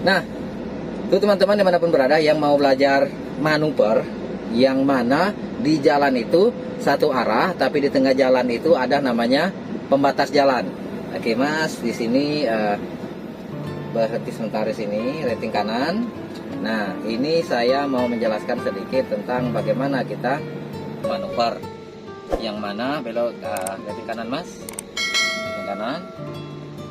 Nah, itu teman-teman dimanapun berada yang mau belajar manuver, yang mana di jalan itu satu arah, tapi di tengah jalan itu ada namanya pembatas jalan. Oke Mas, di sini berhenti sebentar di sini, rating kanan. Nah, ini saya mau menjelaskan sedikit tentang bagaimana kita manuver. Yang mana belok rating kanan Mas, rating kanan.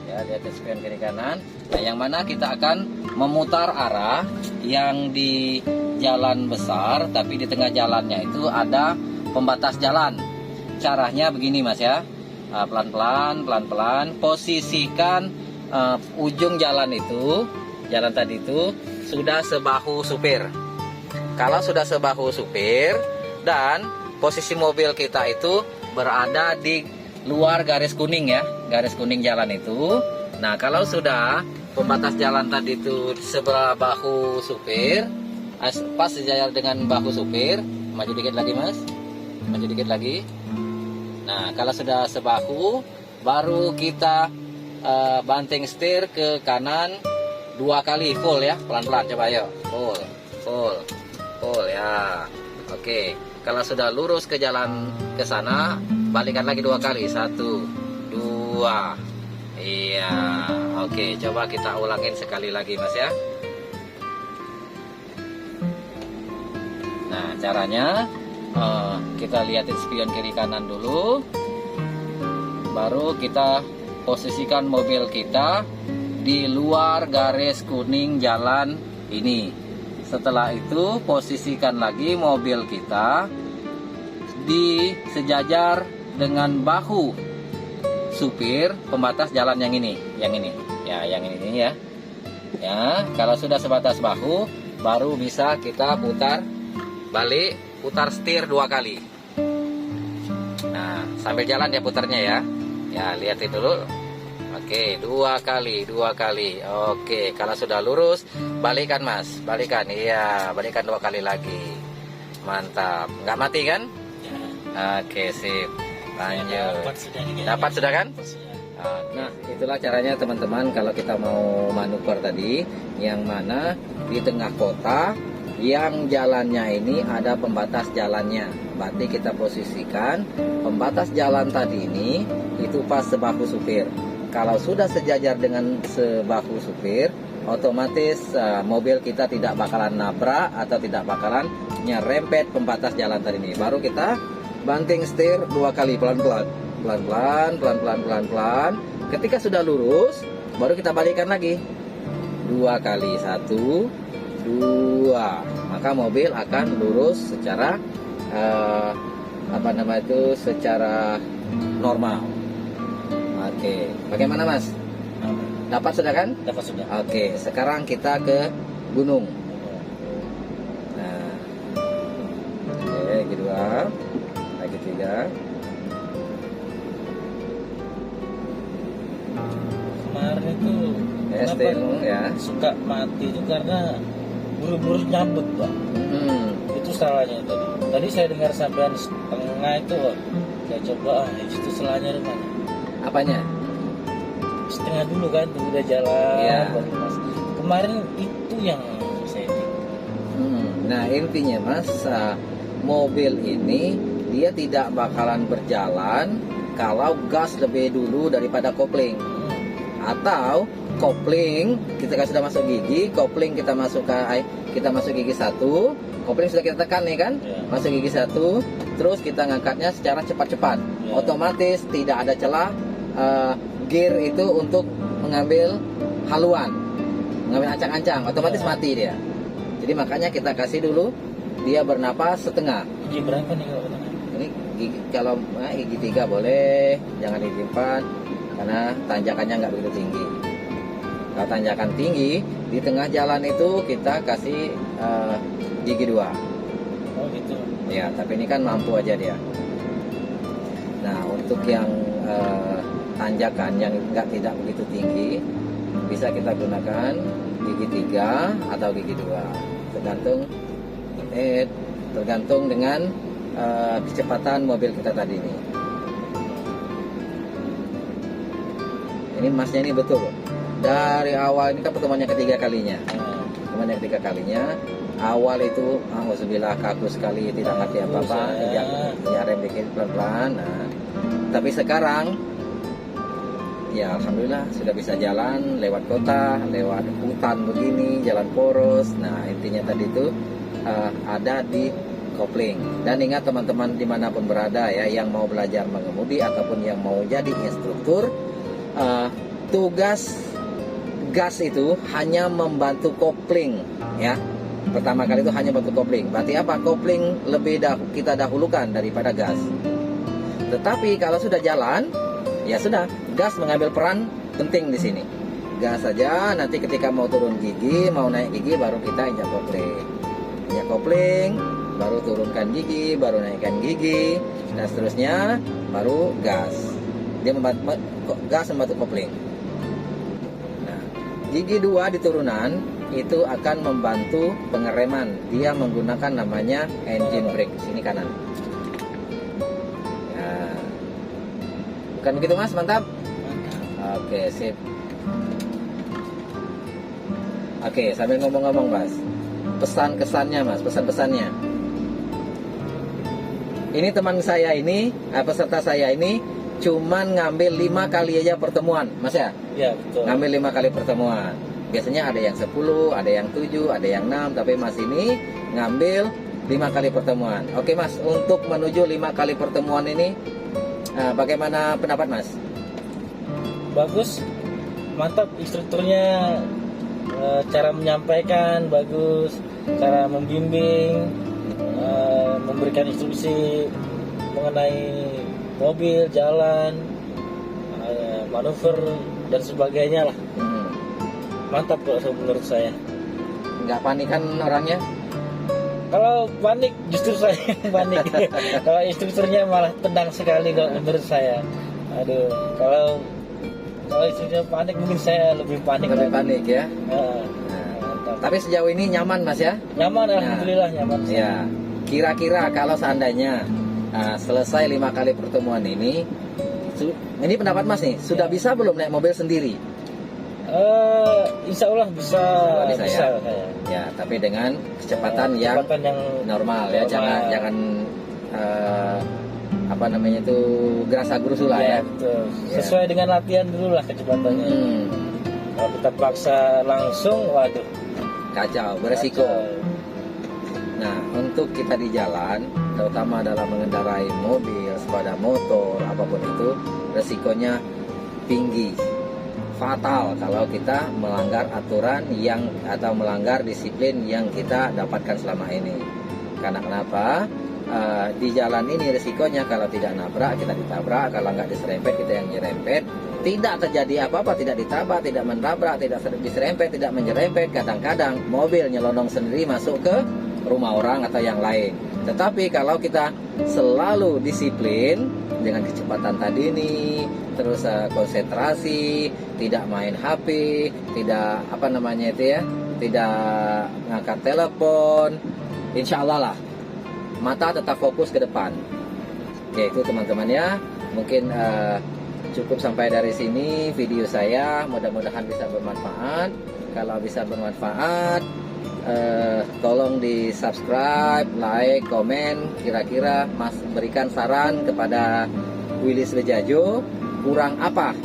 Ya, lihat spion kiri kanan. Nah, yang mana kita akan memutar arah yang di jalan besar, tapi di tengah jalannya itu ada pembatas jalan. Caranya begini Mas ya, pelan-pelan, posisikan ujung jalan itu, jalan tadi itu sudah sebahu supir. Kalau sudah sebahu supir dan posisi mobil kita itu berada di luar garis kuning ya, garis kuning jalan itu. Nah, kalau sudah pembatas jalan tadi itu sebelah bahu supir, pas sejajar dengan bahu supir, maju dikit lagi Mas, maju dikit lagi. Nah, kalau sudah sebahu, baru kita banting setir ke kanan 2 kali full ya, pelan-pelan, coba ayo, full ya. Oke, kalau sudah lurus ke jalan ke sana, balikan lagi 2 kali, 1, 2, iya. Oke, coba kita ulangin sekali lagi Mas ya. Nah, caranya kita lihatin spion kiri kanan dulu, baru kita posisikan mobil kita di luar garis kuning jalan ini. Setelah itu posisikan lagi mobil kita di sejajar dengan bahu supir pembatas jalan yang ini ya, yang ini ya. Ya, kalau sudah sebatas bahu, baru bisa kita putar balik, putar setir 2 kali. Nah, sambil jalan ya putarnya ya. Ya, lihatin dulu. Oke, 2 kali. Oke, kalau sudah lurus, balikan Mas, balikan. Iya, balikan 2 kali lagi. Mantap. Nggak mati kan? Ya. Oke, sip. Lanjut. Dapat sudah kan? Nah, itulah caranya teman-teman kalau kita mau manuver tadi, yang mana di tengah kota yang jalannya ini ada pembatas jalannya. Berarti kita posisikan pembatas jalan tadi ini itu pas sebahu supir. Kalau sudah sejajar dengan sebahu supir, otomatis mobil kita tidak bakalan nabrak atau tidak bakalan nyerempet pembatas jalan tadi ini. Baru kita banting setir 2 kali, pelan-pelan. Ketika sudah lurus, baru kita balikan lagi 2 kali, 1, 2, maka mobil akan lurus secara secara normal. Oke, bagaimana Mas? Dapat sudah kan? Dapat sudah. Oke, sekarang kita ke gunung. Nah, oke, lagi 2, lagi 3. Kemarin itu ya suka mati itu karena buru-buru nyambut Pak. Itu salahnya tadi. Tadi saya dengar sampean setengah itu, saya coba itu salahnya di mana? Apanya? Setengah dulu kan, tuh udah jalan. Ya. Kemarin itu yang saya Nah, intinya Mas, mobil ini dia tidak bakalan berjalan kalau gas lebih dulu daripada kopling. Atau kopling kita sudah masuk gigi, kopling kita masuk gigi 1, kopling sudah kita tekan nih kan, masuk gigi 1, terus kita ngangkatnya secara cepat-cepat. Otomatis tidak ada celah gear itu untuk mengambil haluan, mengambil ancang-ancang, otomatis mati dia. Jadi makanya kita kasih dulu dia bernapas setengah. Gigi berapa nih kalau tengah? Ini gigi, kalau gigi 3 boleh, jangan gigi 4 karena tanjakannya nggak begitu tinggi. Kalau tanjakan tinggi di tengah jalan itu kita kasih gigi 2. Oh gitu. Ya, tapi ini kan mampu aja dia. Nah, untuk yang tanjakan yang tidak begitu tinggi, bisa kita gunakan gigi 3 atau gigi 2, tergantung dengan kecepatan mobil kita tadi ini. Ini Masnya ini betul, dari awal ini kan pertemuannya ketiga kalinya. Pertemuan yang ketiga kalinya. Awal itu, alhamdulillah kaku sekali, tidak ngerti apa-apa, ya rem dikit pelan-pelan. Nah, tapi sekarang, ya alhamdulillah sudah bisa jalan lewat kota, lewat hutan begini, jalan poros. Nah intinya tadi itu ada di kopling. Dan ingat teman-teman dimanapun berada ya, yang mau belajar mengemudi ataupun yang mau jadi instruktur, tugas gas itu hanya membantu kopling ya. Pertama kali itu hanya bantu kopling. Berarti apa? Kopling kita dahulukan daripada gas. Tetapi kalau sudah jalan, ya sudah, gas mengambil peran penting di sini. Gas saja, nanti ketika mau turun gigi, mau naik gigi, baru kita injak kopling. Injak kopling, baru turunkan gigi, baru naikkan gigi, dan seterusnya, baru gas. Dia gas membantu kopling. Nah, gigi 2 di turunan itu akan membantu pengereman. Dia menggunakan namanya engine brake. Sini kanan. Nah, bukan begitu mas? Mantap. Oke, sip. Oke, sambil ngomong-ngomong mas, pesan kesannya mas, pesan-pesannya. Ini teman saya ini, peserta saya ini cuman ngambil 5 kali aja pertemuan, mas ya? Iya betul. Ngambil 5 kali pertemuan. Biasanya ada yang 10, ada yang 7, ada yang 6, tapi mas ini ngambil 5 kali pertemuan. Oke mas, untuk menuju 5 kali pertemuan ini, bagaimana pendapat mas? Bagus, mantap instrukturnya, cara menyampaikan bagus, cara membimbing, memberikan instruksi mengenai mobil, jalan, manuver dan sebagainya lah. Mantap kalau menurut saya. Nggak panik kan orangnya? Kalau panik justru saya yang panik. Kalau instrukturnya malah tenang sekali kalau menurut saya. Aduh, kalau instrukturnya panik mungkin saya lebih panik. Lebih panik ya. Mantap. Tapi sejauh ini nyaman mas ya? Nyaman, alhamdulillah nyaman. Ya. Kira-kira kalau seandainya selesai 5 kali pertemuan ini pendapat mas nih, sudah bisa belum naik mobil sendiri? Insya Allah bisa ya. Ya, tapi dengan kecepatan yang normal ya, jangan apa namanya itu gerasa gerusu lah ya. Betul. Sesuai dengan latihan dulu lah kecepatannya. Kalau kita paksa langsung, waduh, kacau, beresiko. Nah, untuk kita di jalan, terutama dalam mengendarai mobil, sepeda motor, apapun itu, resikonya tinggi. Fatal kalau kita melanggar aturan atau melanggar disiplin yang kita dapatkan selama ini. Karena kenapa? Di jalan ini risikonya kalau tidak nabrak kita ditabrak, kalau nggak diserempet kita yang nyerempet. Tidak terjadi apa-apa, tidak ditabrak, tidak menabrak, tidak diserempet, tidak menyerempet. Kadang-kadang mobil nyelonong sendiri masuk ke rumah orang atau yang lain. Tetapi kalau kita selalu disiplin dengan kecepatan tadi ini, terus konsentrasi, tidak main HP, tidak tidak ngangkat telepon, insya Allah lah mata tetap fokus ke depan. Oke, itu teman-teman ya, mungkin cukup sampai dari sini video saya, mudah-mudahan bisa bermanfaat. Kalau bisa bermanfaat, tolong di subscribe, like, komen. Kira-kira mas berikan saran kepada Willis Bejajo, kurang apa?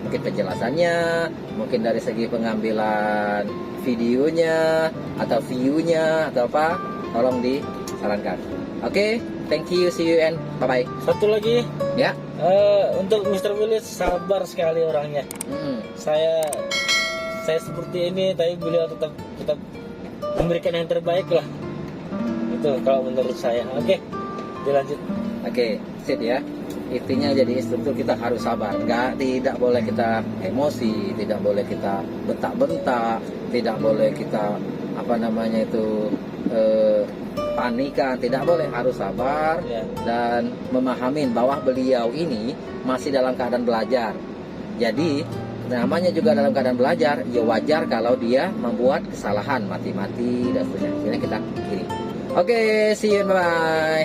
Mungkin penjelasannya, mungkin dari segi pengambilan videonya atau view-nya atau apa, tolong disarankan. Oke, thank you, see you and bye-bye. Satu lagi ya, untuk Mr. Willis, sabar sekali orangnya. Saya seperti ini, tapi beliau tetap memberikan yang terbaik lah. Itu kalau menurut saya. Oke, dilanjut. Oke, sip ya. Intinya jadi instruktur kita harus sabar. Tidak boleh kita emosi, tidak boleh kita bentak-bentak, tidak boleh kita panikan, tidak boleh, harus sabar dan memahami bahwa beliau ini masih dalam keadaan belajar. Jadi namanya juga dalam keadaan belajar, ya wajar kalau dia membuat kesalahan, mati-mati dan sebagainya. Kita kiri. Oke, see you, bye.